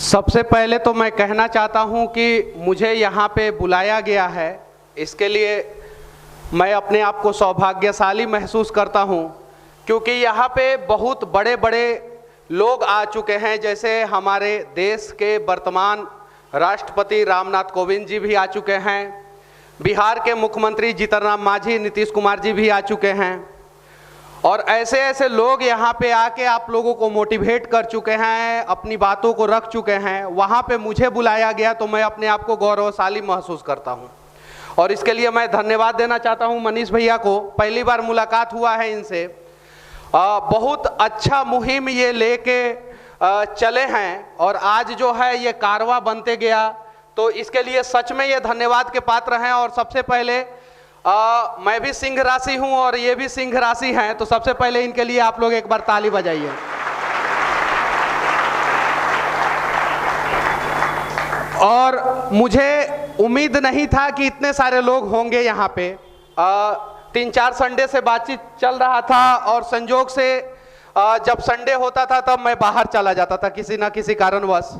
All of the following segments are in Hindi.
सबसे पहले तो मैं कहना चाहता हूं कि मुझे यहाँ पे बुलाया गया है, इसके लिए मैं अपने आप को सौभाग्यशाली महसूस करता हूं, क्योंकि यहाँ पे बहुत बड़े बड़े लोग आ चुके हैं। जैसे हमारे देश के वर्तमान राष्ट्रपति रामनाथ कोविंद जी भी आ चुके हैं, बिहार के मुख्यमंत्री जीतन राम मांझी, नीतीश कुमार जी भी आ चुके हैं, और ऐसे ऐसे लोग यहाँ पे आके आप लोगों को मोटिवेट कर चुके हैं, अपनी बातों को रख चुके हैं। वहाँ पे मुझे बुलाया गया तो मैं अपने आप को गौरवशाली महसूस करता हूँ, और इसके लिए मैं धन्यवाद देना चाहता हूँ मनीष भैया को। पहली बार मुलाकात हुआ है इनसे, बहुत अच्छा मुहिम ये लेके चले हैं, और आज जो है ये कारवा बनते गया, तो इसके लिए सच में ये धन्यवाद के पात्र हैं। और सबसे पहले मैं भी सिंह राशि हूं और ये भी सिंह राशि हैं, तो सबसे पहले इनके लिए आप लोग एक बार ताली बजाइए। और मुझे उम्मीद नहीं था कि इतने सारे लोग होंगे यहाँ पे। 3-4 संडे से बातचीत चल रहा था, और संजोग से जब संडे होता था तब मैं बाहर चला जाता था किसी ना किसी कारणवश।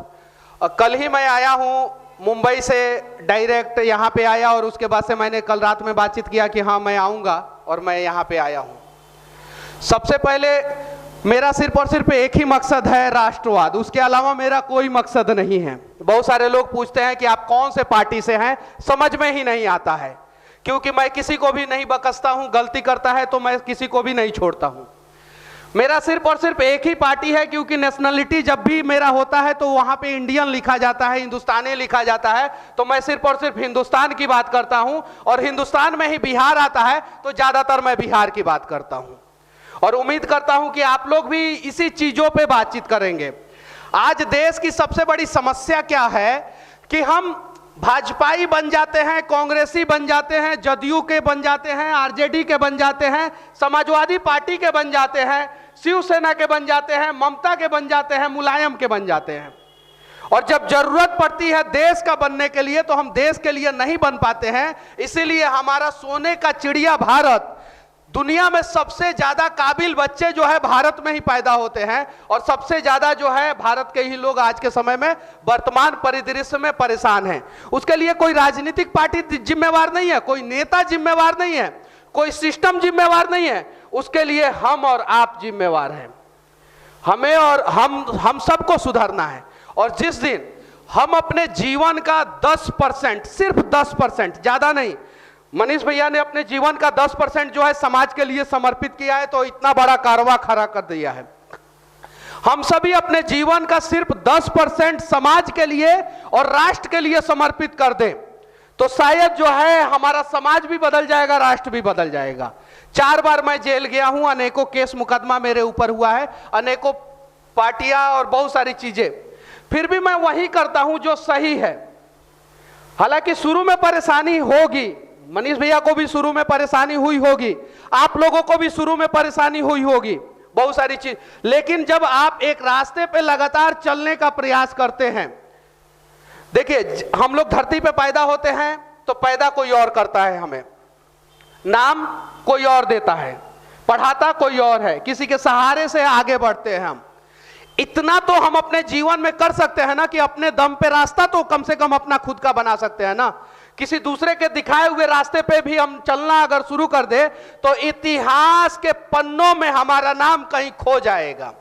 कल ही मैं आया हूँ मुंबई से, डायरेक्ट यहाँ पे आया, और उसके बाद से मैंने कल रात में बातचीत किया कि हाँ मैं आऊँगा, और मैं यहाँ पे आया हूँ। सबसे पहले मेरा सिर्फ और सिर्फ एक ही मकसद है, राष्ट्रवाद। उसके अलावा मेरा कोई मकसद नहीं है। बहुत सारे लोग पूछते हैं कि आप कौन से पार्टी से हैं, समझ में ही नहीं आता है, क्योंकि मैं किसी को भी नहीं बकसता हूँ। गलती करता है तो मैं किसी को भी नहीं छोड़ता हूँ। मेरा सिर्फ और सिर्फ एक ही पार्टी है, क्योंकि नेशनलिटी जब भी मेरा होता है तो वहां पे इंडियन लिखा जाता है, हिंदुस्तानी लिखा जाता है, तो मैं सिर्फ और सिर्फ हिंदुस्तान की बात करता हूं। और हिंदुस्तान में ही बिहार आता है तो ज्यादातर मैं बिहार की बात करता हूं, और उम्मीद करता हूं कि आप लोग भी इसी चीजों पे बातचीत करेंगे। आज देश की सबसे बड़ी समस्या क्या है कि हम भाजपाई बन जाते हैं, कांग्रेसी बन जाते हैं, जदयू के बन जाते हैं, आरजेडी के बन जाते हैं, समाजवादी पार्टी के बन जाते हैं, शिवसेना के बन जाते हैं, ममता के बन जाते हैं, मुलायम के बन जाते हैं। और जब जरूरत पड़ती है देश का बनने के लिए तो हम देश के लिए नहीं बन पाते हैं। इसीलिए हमारा सोने का चिड़िया भारत, दुनिया में सबसे ज्यादा काबिल बच्चे जो है भारत में ही पैदा होते हैं, और सबसे ज्यादा जो है भारत के ही लोग आज के समय में वर्तमान परिदृश्य में परेशान हैं। उसके लिए कोई राजनीतिक पार्टी जिम्मेवार नहीं है, कोई नेता जिम्मेवार नहीं है, कोई सिस्टम जिम्मेवार नहीं है। उसके लिए हम और आप जिम्मेवार हैं। हमें और हम सबको सुधरना है। और जिस दिन हम अपने जीवन का 10%, सिर्फ 10%, ज्यादा नहीं, मनीष भैया ने अपने जीवन का 10% जो है समाज के लिए समर्पित किया है, तो इतना बड़ा कारवा खड़ा कर दिया है। हम सभी अपने जीवन का सिर्फ 10% समाज के लिए और राष्ट्र के लिए समर्पित कर दें, तो शायद जो है हमारा समाज भी बदल जाएगा, राष्ट्र भी बदल जाएगा। 4 बार मैं जेल गया हूं, अनेकों केस मुकदमा मेरे ऊपर हुआ है, अनेकों पार्टियां और बहुत सारी चीजें, फिर भी मैं वही करता हूं जो सही है। हालांकि शुरू में परेशानी होगी, मनीष भैया को भी शुरू में परेशानी हुई होगी, आप लोगों को भी शुरू में परेशानी हुई होगी, बहुत सारी चीज। लेकिन जब आप एक रास्ते पे लगातार चलने का प्रयास करते हैं, देखिए हम लोग धरती पे पैदा होते हैं तो पैदा कोई और करता है, हमें नाम कोई और देता है, पढ़ाता कोई और है, किसी के सहारे से आगे बढ़ते हैं हम। इतना तो हम अपने जीवन में कर सकते हैं ना कि अपने दम पे रास्ता तो कम से कम अपना खुद का बना सकते हैं ना। किसी दूसरे के दिखाए हुए रास्ते पे भी हम चलना अगर शुरू कर दे तो इतिहास के पन्नों में हमारा नाम कहीं खो जाएगा।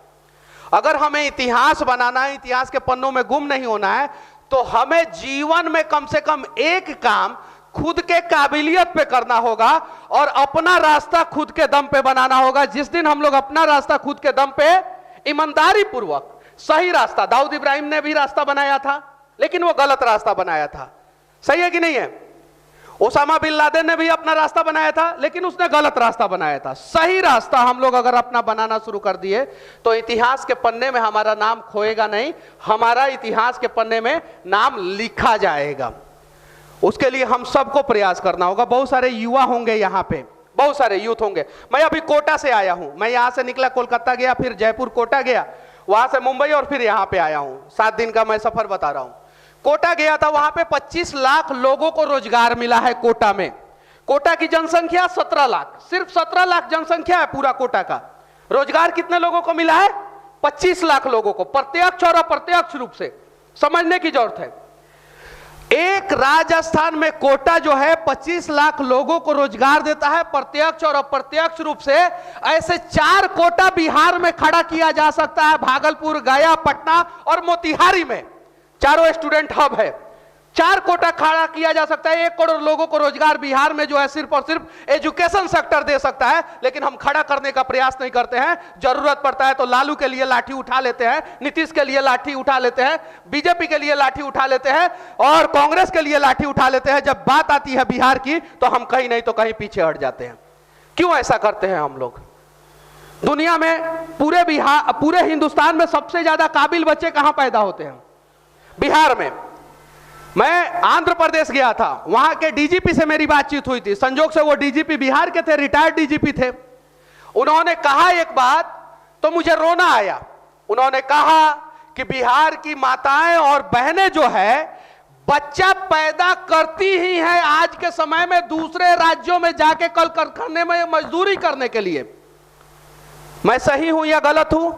अगर हमें इतिहास बनाना है, इतिहास के पन्नों में गुम नहीं होना है, तो हमें जीवन में कम से कम एक काम खुद के काबिलियत पे करना होगा और अपना रास्ता खुद के दम पे बनाना होगा। जिस दिन हम लोग अपना रास्ता खुद के दम पे ईमानदारी पूर्वक, सही रास्ता, दाऊद इब्राहिम ने भी रास्ता बनाया था लेकिन वो गलत रास्ता बनाया था, सही है कि नहीं है? ओसामा बिन लादेन ने भी अपना रास्ता बनाया था लेकिन उसने गलत रास्ता बनाया था। सही रास्ता हम लोग अगर अपना बनाना शुरू कर दिए तो इतिहास के पन्ने में हमारा नाम खोएगा नहीं, हमारा इतिहास के पन्ने में नाम लिखा जाएगा। उसके लिए हम सबको प्रयास करना होगा। बहुत सारे युवा होंगे यहाँ पे, बहुत सारे यूथ होंगे। मैं अभी कोटा से आया हूँ, मैं यहाँ से निकला, कोलकाता गया, फिर जयपुर, कोटा गया, वहां से मुंबई और फिर यहाँ पे आया हूँ। 7 दिन का मैं सफर बता रहा हूँ। कोटा गया था, वहां पे 25 लाख लोगों को रोजगार मिला है कोटा में। कोटा की जनसंख्या 17 लाख, सिर्फ 17 लाख जनसंख्या है पूरा कोटा का। रोजगार कितने लोगों को मिला है? 25 लाख लोगों को, प्रत्यक्ष और अप्रत्यक्ष रूप से। समझने की जरूरत है। एक राजस्थान में कोटा जो है 25 लाख लोगों को रोजगार देता है प्रत्यक्ष और अप्रत्यक्ष रूप से। ऐसे 4 कोटा बिहार में खड़ा किया जा सकता है, भागलपुर, गया, पटना और मोतिहारी में चारों स्टूडेंट हब है। 4 कोटा खड़ा किया जा सकता है। 1 करोड़ लोगों को रोजगार बिहार में जो है सिर्फ और सिर्फ एजुकेशन सेक्टर दे सकता है, लेकिन हम खड़ा करने का प्रयास नहीं करते हैं। जरूरत पड़ता है तो लालू के लिए लाठी उठा लेते हैं, नीतीश के लिए लाठी उठा लेते हैं, बीजेपी के लिए लाठी उठा लेते हैं और कांग्रेस के लिए लाठी उठा लेते हैं। जब बात आती है बिहार की तो हम कहीं नहीं तो कहीं पीछे हट जाते हैं। क्यों ऐसा करते हैं हम लोग? दुनिया में पूरे हिंदुस्तान में सबसे ज्यादा काबिल बच्चे कहां पैदा होते हैं? बिहार में। मैं आंध्र प्रदेश गया था, वहां के डीजीपी से मेरी बातचीत हुई थी। संजोग से वो डीजीपी बिहार के थे, रिटायर्ड डीजीपी थे। उन्होंने कहा एक बात तो मुझे रोना आया। उन्होंने कहा कि बिहार की माताएं और बहनें जो है बच्चा पैदा करती ही हैं आज के समय में दूसरे राज्यों में जाके कल कारखाने में मजदूरी करने के लिए। मैं सही हूं या गलत हूं?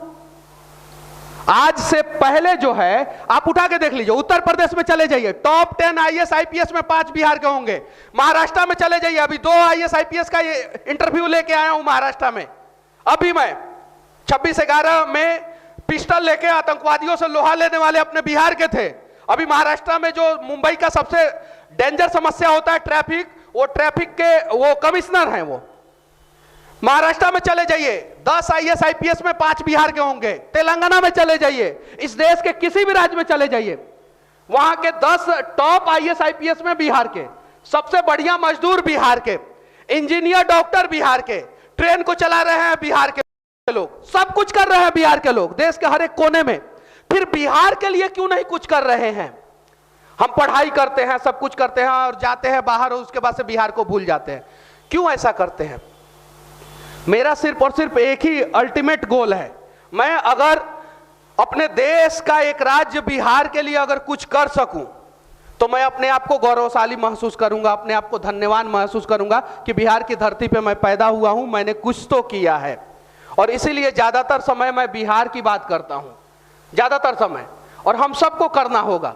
आज से पहले जो है आप उठा के देख लीजिए, उत्तर प्रदेश में चले जाइए, टॉप 10 आईएएस आईपीएस में 5 बिहार के होंगे। महाराष्ट्र में चले जाइए, अभी 2 आईएएस आईपीएस का इंटरव्यू लेके आया हूं महाराष्ट्र में। अभी मैं 26/11 में पिस्टल लेके आतंकवादियों से लोहा लेने वाले अपने बिहार के थे। अभी महाराष्ट्र में जो मुंबई का सबसे डेंजर समस्या होता है ट्रैफिक, वो ट्रैफिक के वो कमिश्नर हैं। वो महाराष्ट्र में चले जाइए, 10 आईएएस आईपीएस में 5 बिहार के होंगे। तेलंगाना में चले जाइए, इस देश के किसी भी राज्य में चले जाइए, वहां के 10 टॉप आईएएस आईपीएस में बिहार के। सबसे बढ़िया मजदूर बिहार के, इंजीनियर डॉक्टर बिहार के, ट्रेन को चला रहे हैं बिहार के लोग, सब कुछ कर रहे हैं बिहार के लोग देश के हर एक कोने में। फिर बिहार के लिए क्यों नहीं कुछ कर रहे हैं? हम पढ़ाई करते हैं, सब कुछ करते हैं और जाते हैं बाहर और उसके बाद से बिहार को भूल जाते हैं। क्यों ऐसा करते हैं? मेरा सिर्फ और सिर्फ एक ही अल्टीमेट गोल है। मैं अगर अपने देश का एक राज्य बिहार के लिए अगर कुछ कर सकूं तो मैं अपने आप को गौरवशाली महसूस करूंगा, अपने आप को धन्यवान महसूस करूंगा कि बिहार की धरती पे मैं पैदा हुआ हूं, मैंने कुछ तो किया है। और इसीलिए ज्यादातर समय मैं बिहार की बात करता हूं, ज्यादातर समय, और हम सबको करना होगा।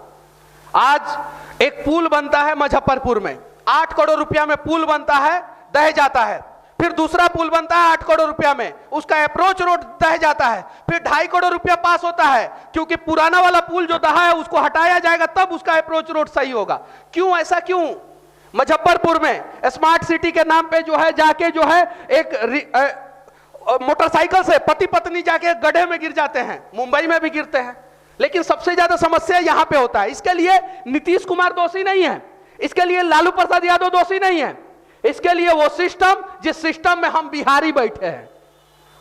आज एक पुल बनता है मुजफ्फरपुर में, 8 करोड़ रुपया में पुल बनता है, दह जाता है। फिर दूसरा पुल बनता है 8 करोड़ रुपया में, उसका अप्रोच रोड दह जाता है। फिर 2.5 करोड़ रुपया पास होता है, क्योंकि पुराना वाला पुल जो दहा है उसको हटाया जाएगा, तब उसका अप्रोच रोड सही होगा। क्यों ऐसा क्यों? मुजफ्फरपुर में स्मार्ट सिटी के नाम पे जो है जाके जो है एक मोटरसाइकिल से पति पत्नी जाके गड्ढे में गिर जाते हैं, मुंबई में भी गिरते हैं। लेकिन सबसे ज्यादा समस्या यहां पे होता है। इसके लिए नीतीश कुमार दोषी नहीं है, इसके लिए लालू प्रसाद यादव दोषी नहीं है, इसके लिए वो सिस्टम जिस सिस्टम में हम बिहारी बैठे हैं,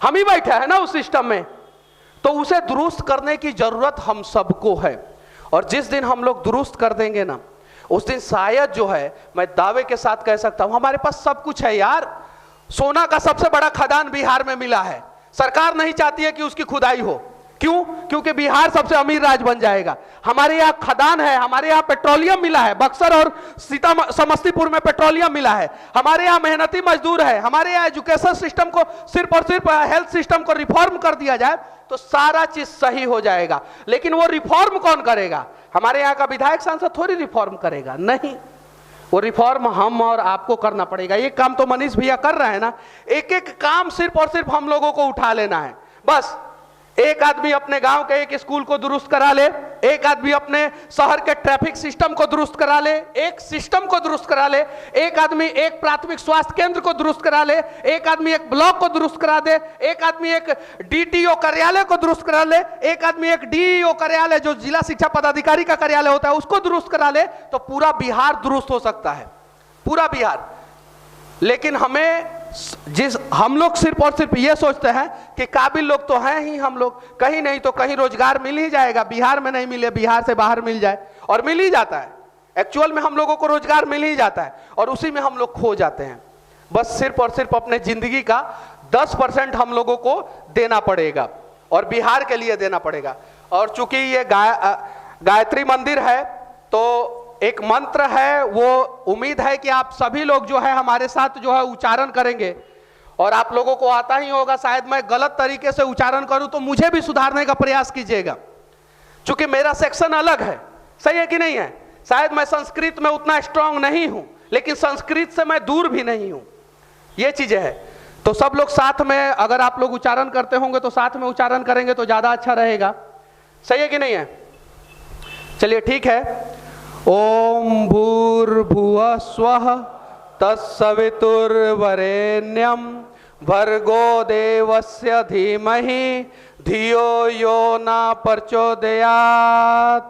हम ही बैठे हैं ना उस सिस्टम में, तो उसे दुरुस्त करने की जरूरत हम सबको है। और जिस दिन हम लोग दुरुस्त कर देंगे ना, उस दिन शायद जो है मैं दावे के साथ कह सकता हूं हमारे पास सब कुछ है यार। सोना का सबसे बड़ा खदान बिहार में मिला है, सरकार नहीं चाहती है कि उसकी खुदाई हो। क्यों? क्योंकि बिहार सबसे अमीर राज्य बन जाएगा। हमारे यहाँ खदान है, हमारे यहाँ पेट्रोलियम मिला है, बक्सर और समस्तीपुर में पेट्रोलियम मिला है, हमारे यहाँ मेहनती मजदूर है, हमारे यहाँ एजुकेशन सिस्टम को सिर्फ और सिर्फ हेल्थ सिस्टम को रिफॉर्म कर दिया जाए तो सारा चीज सही हो जाएगा। लेकिन वो रिफॉर्म कौन करेगा? हमारे यहाँ का विधायक सांसद थोड़ी रिफॉर्म करेगा, नहीं, वो रिफॉर्म हम और आपको करना पड़ेगा। ये काम तो मनीष भैया कर रहे हैं ना। एक एक काम सिर्फ और सिर्फ हम लोगों को उठा लेना है। बस एक आदमी अपने गांव के एक स्कूल को दुरुस्त करा ले, एक आदमी अपने शहर के ट्रैफिक सिस्टम को दुरुस्त करा ले, एक सिस्टम को दुरुस्त करा ले, एक आदमी एक प्राथमिक स्वास्थ्य केंद्र को दुरुस्त करा ले, एक आदमी एक ब्लॉक को दुरुस्त करा दे, एक आदमी एक डीटीओ कार्यालय को दुरुस्त करा ले, एक आदमी एक डीईओ कार्यालय जो जिला शिक्षा पदाधिकारी का कार्यालय होता है उसको दुरुस्त करा ले, तो पूरा बिहार दुरुस्त हो सकता है, पूरा बिहार। लेकिन हम लोग सिर्फ और सिर्फ ये सोचते हैं कि काबिल लोग तो हैं ही हम लोग, कहीं नहीं तो कहीं रोजगार मिल ही जाएगा, बिहार में नहीं मिले बिहार से बाहर मिल जाए, और मिल ही जाता है। एक्चुअल में हम लोगों को रोजगार मिल ही जाता है और उसी में हम लोग खो जाते हैं। बस सिर्फ और सिर्फ अपने जिंदगी का 10% हम लोगों को देना पड़ेगा और बिहार के लिए देना पड़ेगा। और चूंकि ये गायत्री मंदिर है तो एक मंत्र है, वो उम्मीद है कि आप सभी लोग जो है हमारे साथ जो है उच्चारण करेंगे। और आप लोगों को आता ही होगा, शायद मैं गलत तरीके से उच्चारण करूं तो मुझे भी सुधारने का प्रयास कीजिएगा। चूंकि मेरा सेक्शन अलग है, सही है कि नहीं है। शायद मैं संस्कृत में उतना स्ट्रांग नहीं हूं, लेकिन संस्कृत से मैं दूर भी नहीं हूं, ये चीजें है। तो सब लोग साथ में, अगर आप लोग उच्चारण करते होंगे तो साथ में उच्चारण करेंगे तो ज्यादा अच्छा रहेगा, सही है कि नहीं है। चलिए ठीक है। ओम भूर्भुवः स्वः तत्सवितुर्वरेण्यं भर्गो देवस्य धीमहि धियो यो न प्रचोदयात्।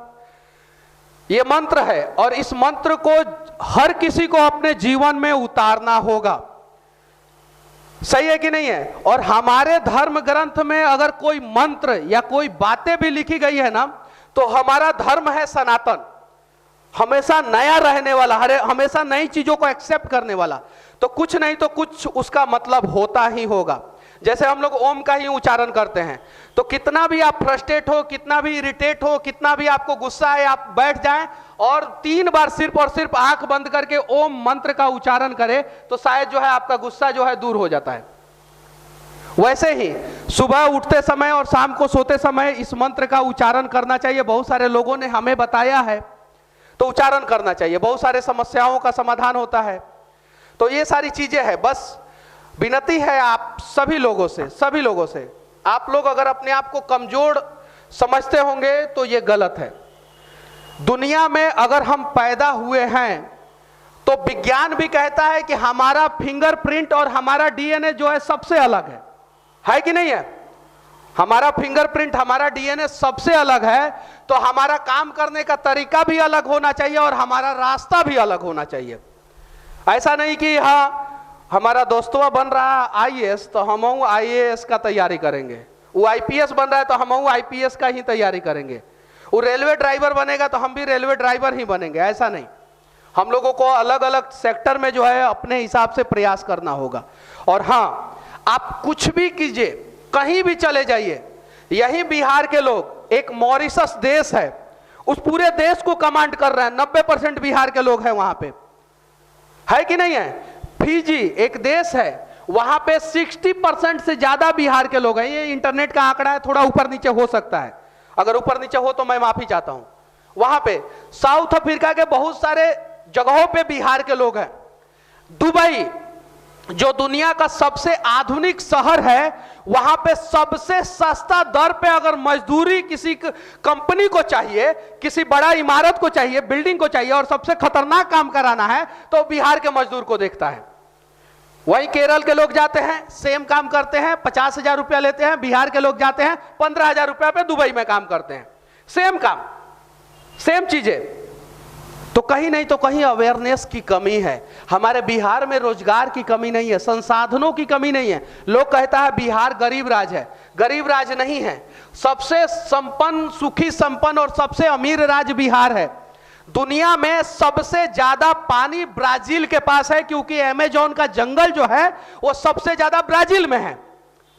ये मंत्र है और इस मंत्र को हर किसी को अपने जीवन में उतारना होगा, सही है कि नहीं है। और हमारे धर्म ग्रंथ में अगर कोई मंत्र या कोई बातें भी लिखी गई है ना, तो हमारा धर्म है सनातन, हमेशा नया रहने वाला, हमेशा नई चीजों को एक्सेप्ट करने वाला। तो कुछ नहीं तो कुछ उसका मतलब होता ही होगा। जैसे हम लोग ओम का ही उच्चारण करते हैं, तो कितना भी आप फ्रस्ट्रेट हो, कितना भी इरिटेट हो, कितना भी आपको गुस्सा है, आप बैठ जाएं और 3 बार सिर्फ और सिर्फ आंख बंद करके ओम मंत्र का उच्चारण करें, तो शायद जो है आपका गुस्सा जो है दूर हो जाता है। वैसे ही सुबह उठते समय और शाम को सोते समय इस मंत्र का उच्चारण करना चाहिए। बहुत सारे लोगों ने हमें बताया है, तो उच्चारण करना चाहिए, बहुत सारे समस्याओं का समाधान होता है। तो ये सारी चीजें हैं। बस विनती है आप सभी लोगों से, आप लोग अगर अपने आप को कमजोर समझते होंगे तो ये गलत है। दुनिया में अगर हम पैदा हुए हैं तो विज्ञान भी कहता है कि हमारा फिंगरप्रिंट और हमारा डीएनए जो है सबसे अलग है कि नहीं है। हमारा फिंगरप्रिंट, हमारा डीएनए सबसे अलग है, तो हमारा काम करने का तरीका भी अलग होना चाहिए और हमारा रास्ता भी अलग होना चाहिए। ऐसा नहीं कि हाँ हमारा दोस्तवा बन रहा है आईएएस तो हम आईएएस का तैयारी करेंगे, वो आईपीएस बन रहा है तो हम आईपीएस का ही तैयारी करेंगे, वो रेलवे ड्राइवर बनेगा तो हम भी रेलवे ड्राइवर ही बनेंगे। ऐसा नहीं, हम लोगों को अलग अलग सेक्टर में जो है अपने हिसाब से प्रयास करना होगा। और हाँ, आप कुछ भी कीजिए, कहीं भी चले जाइए, यही बिहार के लोग, एक मॉरिशस देश है, उस पूरे देश को कमांड कर रहे हैं, 90% बिहार के लोग हैं वहां पे, है कि नहीं है। फिजी एक देश है, वहां पे 60% से ज्यादा बिहार के लोग हैं। ये इंटरनेट का आंकड़ा है, थोड़ा ऊपर नीचे हो सकता है, अगर ऊपर नीचे हो तो मैं माफी चाहता हूं। वहां पे साउथ अफ्रीका के बहुत सारे जगहों पे बिहार के लोग हैं। दुबई जो दुनिया का सबसे आधुनिक शहर है, वहां पे सबसे सस्ता दर पे अगर मजदूरी किसी कंपनी को चाहिए, किसी बड़ा इमारत को चाहिए, बिल्डिंग को चाहिए और सबसे खतरनाक काम कराना है, तो बिहार के मजदूर को देखता है। वहीं केरल के लोग जाते हैं, सेम काम करते हैं, 50,000 रुपया लेते हैं। बिहार के लोग जाते हैं 15,000 रुपया पे दुबई में काम करते हैं, सेम काम, सेम चीजें। तो कहीं नहीं तो कहीं अवेयरनेस की कमी है। हमारे बिहार में रोजगार की कमी नहीं है, संसाधनों की कमी नहीं है। लोग कहता है बिहार गरीब राज्य है, गरीब राज्य नहीं है, सबसे संपन्न, सुखी, संपन्न और सबसे अमीर राज्य बिहार है। दुनिया में सबसे ज्यादा पानी ब्राजील के पास है, क्योंकि अमेजोन का जंगल जो है वो सबसे ज्यादा ब्राजील में है,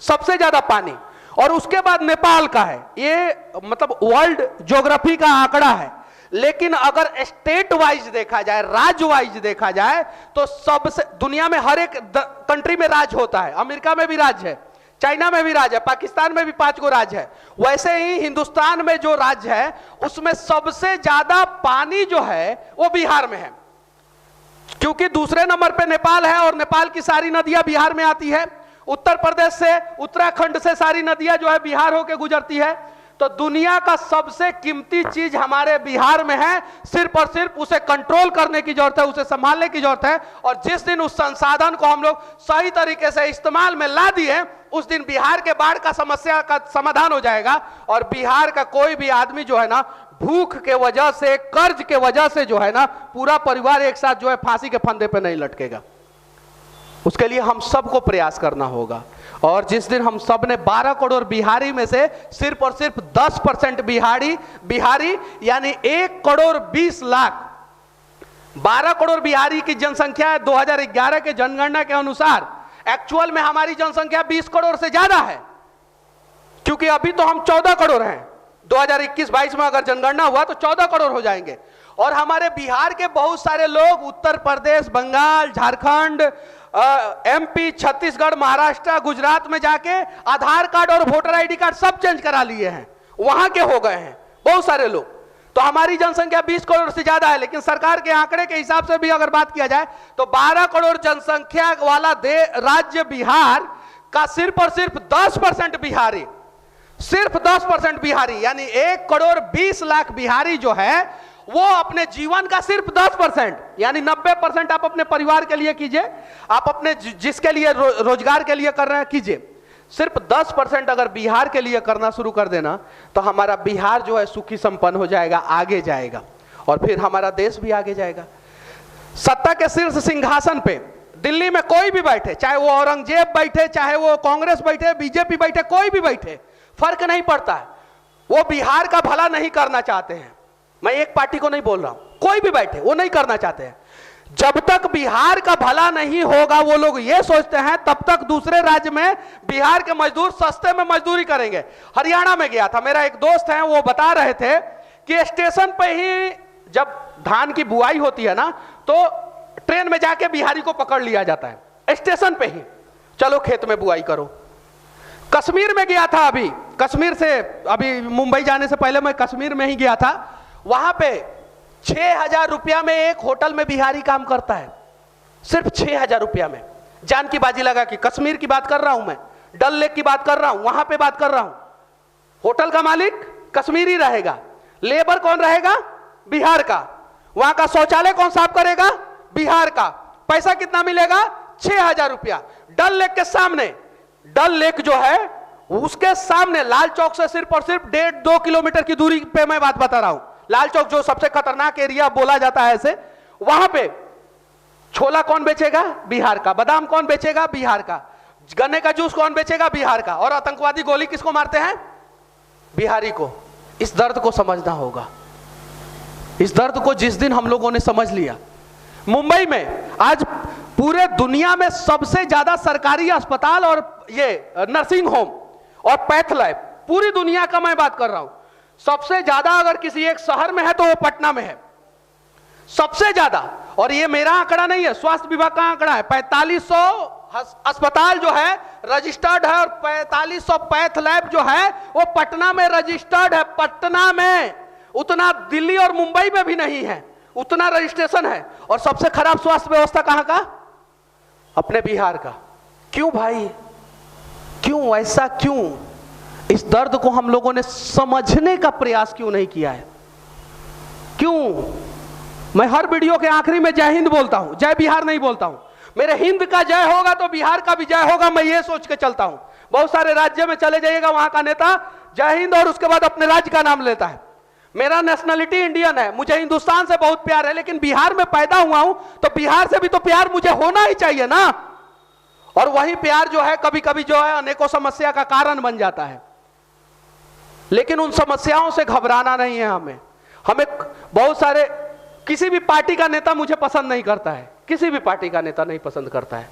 सबसे ज्यादा पानी। और उसके बाद नेपाल का है। ये मतलब वर्ल्ड ज्योग्राफी का आंकड़ा है। लेकिन अगर स्टेट वाइज देखा जाए, राज्य वाइज देखा जाए, तो सबसे दुनिया में हर एक कंट्री में राज्य होता है। अमेरिका में भी राज्य है, चाइना में भी राज्य है, पाकिस्तान में भी 5 गो राज्य है। वैसे ही हिंदुस्तान में जो राज्य है उसमें सबसे ज्यादा पानी जो है वो बिहार में है, क्योंकि दूसरे नंबर पे नेपाल है और नेपाल की सारी नदियां बिहार में आती है। उत्तर प्रदेश से, उत्तराखंड से सारी नदियां जो है बिहार होके गुजरती है। तो दुनिया का सबसे कीमती चीज हमारे बिहार में है, सिर्फ और सिर्फ उसे कंट्रोल करने की जरूरत है, उसे संभालने की जरूरत है। और जिस दिन उस संसाधन को हम लोग सही तरीके से इस्तेमाल में ला दिए, उस दिन बिहार के बाढ़ का समस्या का समाधान हो जाएगा। और बिहार का कोई भी आदमी जो है ना, भूख के वजह से, कर्ज के वजह से जो है ना, पूरा परिवार एक साथ जो है फांसी के फंदे पे नहीं लटकेगा। उसके लिए हम सबको प्रयास करना होगा। और जिस दिन हम सब ने 12 करोड़ बिहारी में से सिर्फ और सिर्फ 10% बिहारी यानी 1 करोड़ 20 लाख, 12 करोड़ बिहारी की जनसंख्या है 2011 के जनगणना के अनुसार। एक्चुअल में हमारी जनसंख्या 20 करोड़ से ज्यादा है, क्योंकि अभी तो हम 14 करोड़ हैं। 2021-22 में अगर जनगणना हुआ तो 14 करोड़ हो जाएंगे। और हमारे बिहार के बहुत सारे लोग उत्तर प्रदेश, बंगाल, झारखंड, एमपी, छत्तीसगढ़, महाराष्ट्र, गुजरात में जाके आधार कार्ड और वोटर आईडी कार्ड सब चेंज करा लिए हैं, वहां के हो गए हैं। बहुत सारे लोग। तो हमारी जनसंख्या 20 करोड़ से ज्यादा है, लेकिन सरकार के आंकड़े के हिसाब से भी अगर बात किया जाए तो 12 करोड़ जनसंख्या वाला राज्य बिहार का सिर्फ और सिर्फ 10% बिहारी, सिर्फ 10% बिहारी, यानी 1 करोड़ 20 लाख बिहारी जो है वो अपने जीवन का सिर्फ 10%, यानी 90% आप अपने परिवार के लिए कीजिए, आप अपने जिसके लिए रोजगार के लिए कर रहे हैं कीजिए, सिर्फ 10% अगर बिहार के लिए करना शुरू कर देना तो हमारा बिहार जो है सुखी संपन्न हो जाएगा, आगे जाएगा, और फिर हमारा देश भी आगे जाएगा। सत्ता के शीर्ष सिंहासन पे दिल्ली में कोई भी बैठे, चाहे वो औरंगजेब बैठे, चाहे वो कांग्रेस बैठे, बीजेपी बैठे, कोई भी बैठे, फर्क नहीं पड़ता है, वो बिहार का भला नहीं करना चाहते हैं। मैं एक पार्टी को नहीं बोल रहा हूं, कोई भी बैठे वो नहीं करना चाहते हैं। जब तक बिहार का भला नहीं होगा, वो लोग ये सोचते हैं, तब तक दूसरे राज्य में बिहार के मजदूर सस्ते में मजदूरी करेंगे। हरियाणा में गया था, मेरा एक दोस्त है, वो बता रहे थे कि स्टेशन पे ही जब धान की बुआई होती है ना, तो ट्रेन में जाके बिहारी को पकड़ लिया जाता है स्टेशन पे ही, चलो खेत में बुआई करो। कश्मीर में गया था, अभी कश्मीर से, अभी मुंबई जाने से पहले मैं कश्मीर में ही गया था, वहां पे 6,000 रुपया में एक होटल में बिहारी काम करता है, सिर्फ 6,000 रुपया में। जान की बाजी लगा कि कश्मीर की बात कर रहा हूं मैं, डल लेक की बात कर रहा हूं, वहां पे बात कर रहा हूं। होटल का मालिक कश्मीरी रहेगा, लेबर कौन रहेगा? बिहार का। वहां का शौचालय कौन साफ करेगा? बिहार का। पैसा कितना मिलेगा? 6,000 रुपया। डल लेक के सामने, डल लेक जो है उसके सामने लाल चौक से सिर्फ और सिर्फ 1.5-2 किलोमीटर की दूरी पे मैं बात बता रहा हूं। लाल चौक जो सबसे खतरनाक एरिया बोला जाता है ऐसे, वहां पे छोला कौन बेचेगा? बिहार का। बादाम कौन बेचेगा? बिहार का। गन्ने का जूस कौन बेचेगा? बिहार का। और आतंकवादी गोली किसको मारते हैं? बिहारी को। इस दर्द को समझना होगा। इस दर्द को जिस दिन हम लोगों ने समझ लिया, मुंबई में आज पूरे दुनिया में सबसे ज्यादा सरकारी अस्पताल और ये नर्सिंग होम और पैथ लैब, पूरी दुनिया का मैं बात कर रहा हूं, सबसे ज्यादा अगर किसी एक शहर में है तो वो पटना में है, सबसे ज्यादा। और ये मेरा आंकड़ा नहीं है, स्वास्थ्य विभाग का आंकड़ा है। 4500 अस्पताल जो है रजिस्टर्ड है और 4500 पैथ लैब जो है वो पटना में रजिस्टर्ड है। पटना में, उतना दिल्ली और मुंबई में भी नहीं है, उतना रजिस्ट्रेशन है। और सबसे खराब स्वास्थ्य व्यवस्था कहां का? अपने बिहार का। क्यों भाई, क्यों ऐसा? क्यों? इस दर्द को हम लोगों ने समझने का प्रयास क्यों नहीं किया है? क्यों? मैं हर वीडियो के आखिरी में जय हिंद बोलता हूं, जय बिहार नहीं बोलता हूं। मेरे हिंद का जय होगा तो बिहार का भी जय होगा, मैं ये सोच के चलता हूं। बहुत सारे राज्य में चले जाइएगा, वहां का नेता जय हिंद और उसके बाद अपने राज्य का नाम लेता है। मेरा नेशनलिटी इंडियन है, मुझे हिंदुस्तान से बहुत प्यार है, लेकिन बिहार में पैदा हुआ हूं तो बिहार से भी तो प्यार मुझे होना ही चाहिए ना। और वही प्यार जो है कभी कभी जो है अनेकों समस्या का कारण बन जाता है। लेकिन उन समस्याओं से घबराना नहीं है हमें। हमें बहुत सारे, किसी भी पार्टी का नेता मुझे पसंद नहीं करता है, किसी भी पार्टी का नेता नहीं पसंद करता है।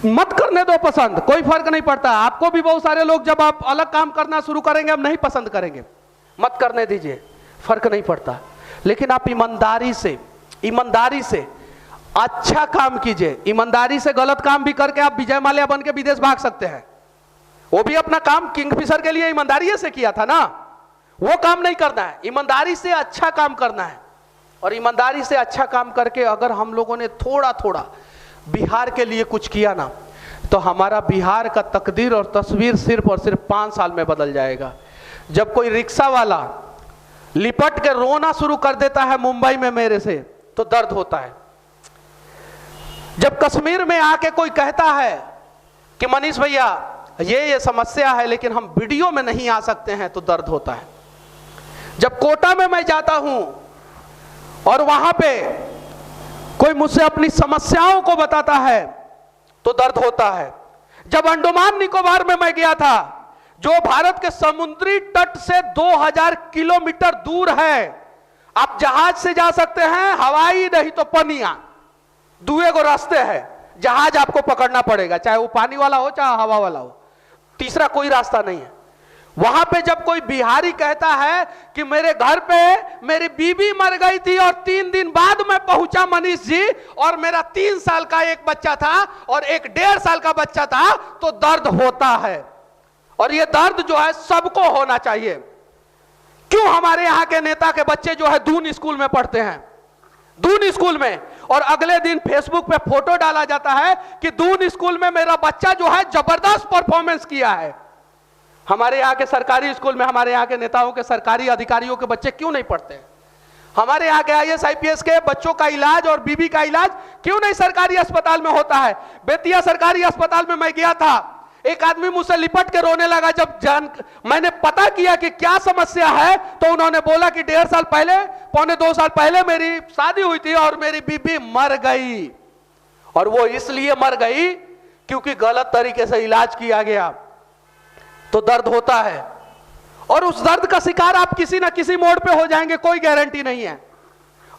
मत करने दो पसंद, कोई फर्क नहीं पड़ता। आपको भी बहुत सारे लोग जब आप अलग काम करना शुरू करेंगे हम नहीं पसंद करेंगे, मत करने दीजिए, फर्क नहीं पड़ता। लेकिन आप ईमानदारी से अच्छा काम कीजिए। ईमानदारी से गलत काम भी करके आप विजय माल्या बन के विदेश भाग सकते हैं। वो भी अपना काम किंगफिशर के लिए ईमानदारी से किया था ना, वो काम नहीं करना है, ईमानदारी से अच्छा काम करना है। और ईमानदारी से अच्छा काम करके अगर हम लोगों ने थोड़ा थोड़ा बिहार के लिए कुछ किया ना, तो हमारा बिहार का तकदीर और तस्वीर सिर्फ और सिर्फ 5 साल में बदल जाएगा। जब कोई रिक्शा वाला लिपट के रोना शुरू कर देता है मुंबई में मेरे से, तो दर्द होता है। जब कश्मीर में आके कोई कहता है कि मनीष भैया ये समस्या है लेकिन हम वीडियो में नहीं आ सकते हैं, तो दर्द होता है। जब कोटा में मैं जाता हूं और वहां पे कोई मुझसे अपनी समस्याओं को बताता है, तो दर्द होता है। जब अंडमान निकोबार में मैं गया था, जो भारत के समुद्री तट से 2000 किलोमीटर दूर है, आप जहाज से जा सकते हैं, हवाई नहीं तो पनिया, दुए को रास्ते हैं। जहाज आपको पकड़ना पड़ेगा, चाहे वो पानी वाला हो चाहे हवा वाला हो, तीसरा कोई रास्ता नहीं है। वहां पे जब कोई बिहारी कहता है कि मेरे घर पे मेरी बीवी मर गई थी और 3 दिन बाद मैं पहुंचा मनीष जी, और मेरा 3 साल का एक बच्चा था और एक 1.5 साल का बच्चा था, तो दर्द होता है। और ये दर्द जो है सबको होना चाहिए। क्यों हमारे यहाँ के नेता के बच्चे जो है दून स्कूल में पढ़ते हैं, दून स्कूल में, और अगले दिन फेसबुक पे फोटो डाला जाता है कि दून स्कूल में मेरा बच्चा जो है जबरदस्त परफॉर्मेंस किया है। हमारे यहाँ के सरकारी स्कूल में हमारे यहाँ के नेताओं के, सरकारी अधिकारियों के बच्चे क्यों नहीं पढ़ते हैं? हमारे यहाँ के आईएएस आईपीएस के बच्चों का इलाज और बीबी का इलाज क्यों नहीं सरकारी अस्पताल में होता है? बेतिया सरकारी अस्पताल में मैं गया था, एक आदमी मुझसे लिपट के रोने लगा। जब मैंने पता किया कि क्या समस्या है, तो उन्होंने बोला कि 1.5 साल पहले, 1.25 साल पहले मेरी शादी हुई थी और मेरी बीबी मर गई, और वो इसलिए मर गई क्योंकि गलत तरीके से इलाज किया गया। तो दर्द होता है, और उस दर्द का शिकार आप किसी ना किसी मोड़ पे हो जाएंगे, कोई गारंटी नहीं है।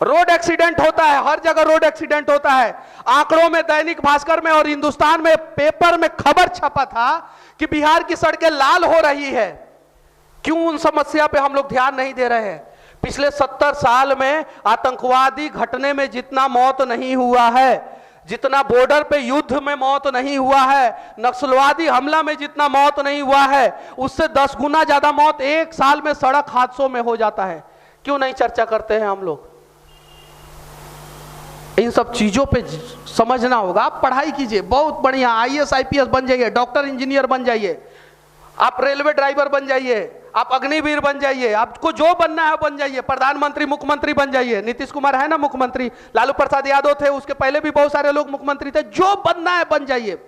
रोड एक्सीडेंट होता है, हर जगह रोड एक्सीडेंट होता है। आंकड़ों में दैनिक भास्कर में और हिंदुस्तान में पेपर में खबर छपा था कि बिहार की सड़कें लाल हो रही है। क्यों उन समस्या पे हम लोग ध्यान नहीं दे रहे हैं? पिछले 70 साल में आतंकवादी घटने में जितना मौत नहीं हुआ है, जितना बॉर्डर पे युद्ध में मौत नहीं हुआ है, नक्सलवादी हमला में जितना मौत नहीं हुआ है, उससे 10 गुना ज्यादा मौत एक साल में सड़क हादसों में हो जाता है। क्यों नहीं चर्चा करते हैं हम लोग? इन सब चीजों पे समझना होगा। आप पढ़ाई कीजिए, बहुत बढ़िया, आईएएस आईपीएस बन जाइए, डॉक्टर इंजीनियर बन जाइए, आप रेलवे ड्राइवर बन जाइए, आप अग्निवीर बन जाइए, आपको जो बनना है बन जाइए, प्रधानमंत्री मुख्यमंत्री बन जाइए। नीतीश कुमार है ना मुख्यमंत्री, लालू प्रसाद यादव थे, उसके पहले भी बहुत सारे लोग मुख्यमंत्री थे। जो बनना है बन जाइए,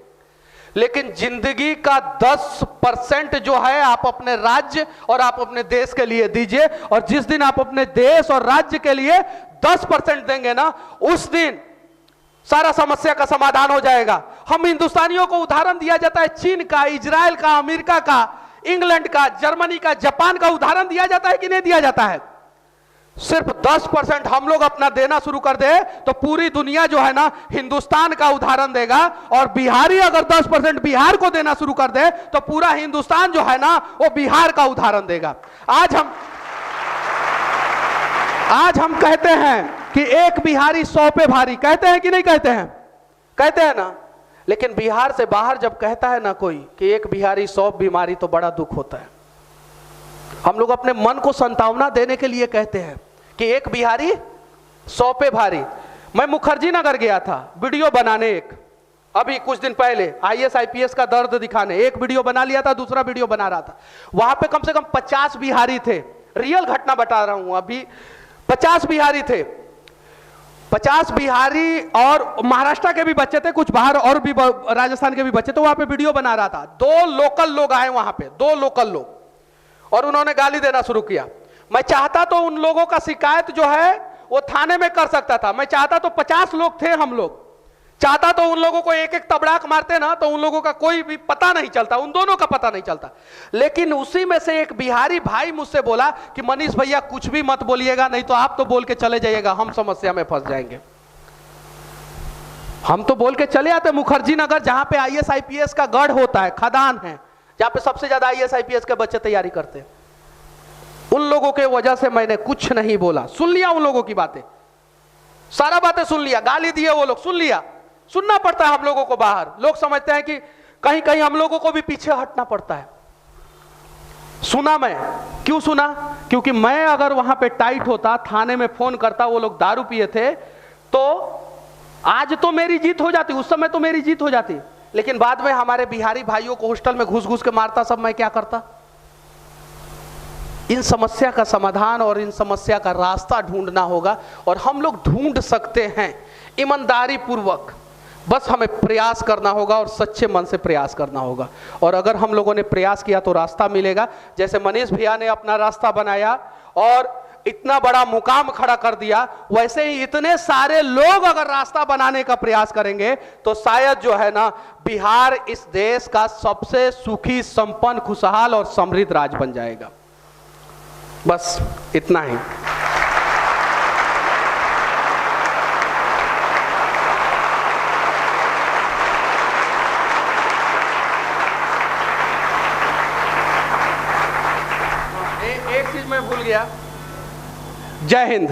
लेकिन जिंदगी का 10% जो है आप अपने राज्य और आप अपने देश के लिए दीजिए। और जिस दिन आप अपने देश और राज्य के लिए 10% देंगे ना, उस दिन सारा समस्या का समाधान हो जाएगा। हम हिंदुस्तानियों को उदाहरण दिया जाता है चीन का, इजराइल का, अमेरिका का, इंग्लैंड का, जर्मनी का, जापान का उदाहरण दिया जाता है कि नहीं दिया जाता है? सिर्फ 10% हम लोग अपना देना शुरू कर दे तो पूरी दुनिया जो है ना हिंदुस्तान का उदाहरण देगा। और बिहारी अगर 10% बिहार को देना शुरू कर दे तो पूरा हिंदुस्तान जो है ना वो बिहार का उदाहरण देगा। आज हम कहते हैं कि एक बिहारी 100 पे भारी, कहते हैं कि नहीं कहते हैं? कहते हैं ना। लेकिन बिहार से बाहर जब कहता है ना कोई कि एक बिहारी 100 बीमारी, तो बड़ा दुख होता है। हम लोग अपने मन को सांत्वना देने के लिए कहते हैं कि एक बिहारी 100 पे भारी। मैं मुखर्जी नगर गया था वीडियो बनाने, एक अभी कुछ दिन पहले आईएएस आईपीएस का दर्द दिखाने, एक वीडियो बना लिया था, दूसरा वीडियो बना रहा था। वहां पे कम से कम 50 बिहारी थे, रियल घटना बता रहा हूं अभी। 50 बिहारी थे, 50 बिहारी और महाराष्ट्र के भी बच्चे थे, कुछ बाहर और भी राजस्थान के भी बच्चे थे। वहां पे वीडियो बना रहा था, 2 लोकल लोग आए वहां पे, 2 लोकल लोग, और उन्होंने गाली देना शुरू किया। मैं चाहता तो उन लोगों का शिकायत जो है वो थाने में कर सकता था। मैं चाहता तो 50 लोग थे हम लोग, चाहता तो उन लोगों को एक एक तबड़ाक मारते ना तो उन लोगों का कोई भी पता नहीं चलता, उन दोनों का पता नहीं चलता। लेकिन उसी में से एक बिहारी भाई मुझसे बोला कि मनीष भैया कुछ भी मत बोलिएगा, नहीं तो आप तो बोल के चले जाइएगा, हम समस्या में फंस जाएंगे। हम तो बोल के चले आते मुखर्जी नगर, जहां पे आईएएस आईपीएस का गढ़ होता है, खदान है, जहां पे सबसे ज्यादा आईएएस आईपीएस के बच्चे तैयारी करते हैं। उन लोगों के वजह से मैंने कुछ नहीं बोला, सुन लिया उन लोगों की बातें, सारा बातें सुन लिया, गाली दिए वो लोग, सुन लिया। सुनना पड़ता है हम लोगों को बाहर। लोग समझते हैं कि कहीं कहीं हम लोगों को भी पीछे हटना पड़ता है। सुना मैं, क्यों सुना? क्योंकि मैं अगर वहां पे टाइट होता, थाने में फोन करता, वो लोग दारू पिए थे, तो आज तो मेरी जीत हो जाती, उस समय तो मेरी जीत हो जाती। लेकिन बाद में हमारे बिहारी भाइयों को हॉस्टल में घुस घुस के मारता, सब मैं क्या करता? इन समस्या का समाधान और इन समस्या का रास्ता ढूंढना होगा, और हम लोग ढूंढ सकते हैं ईमानदारी पूर्वक। बस हमें प्रयास करना होगा और सच्चे मन से प्रयास करना होगा। और अगर हम लोगों ने प्रयास किया तो रास्ता मिलेगा। जैसे मनीष भैया ने अपना रास्ता बनाया और इतना बड़ा मुकाम खड़ा कर दिया, वैसे ही इतने सारे लोग अगर रास्ता बनाने का प्रयास करेंगे तो शायद जो है ना बिहार इस देश का सबसे सुखी, संपन्न, खुशहाल और समृद्ध राज्य बन जाएगा। बस इतना ही। एक चीज मैं भूल गया। जय हिंद।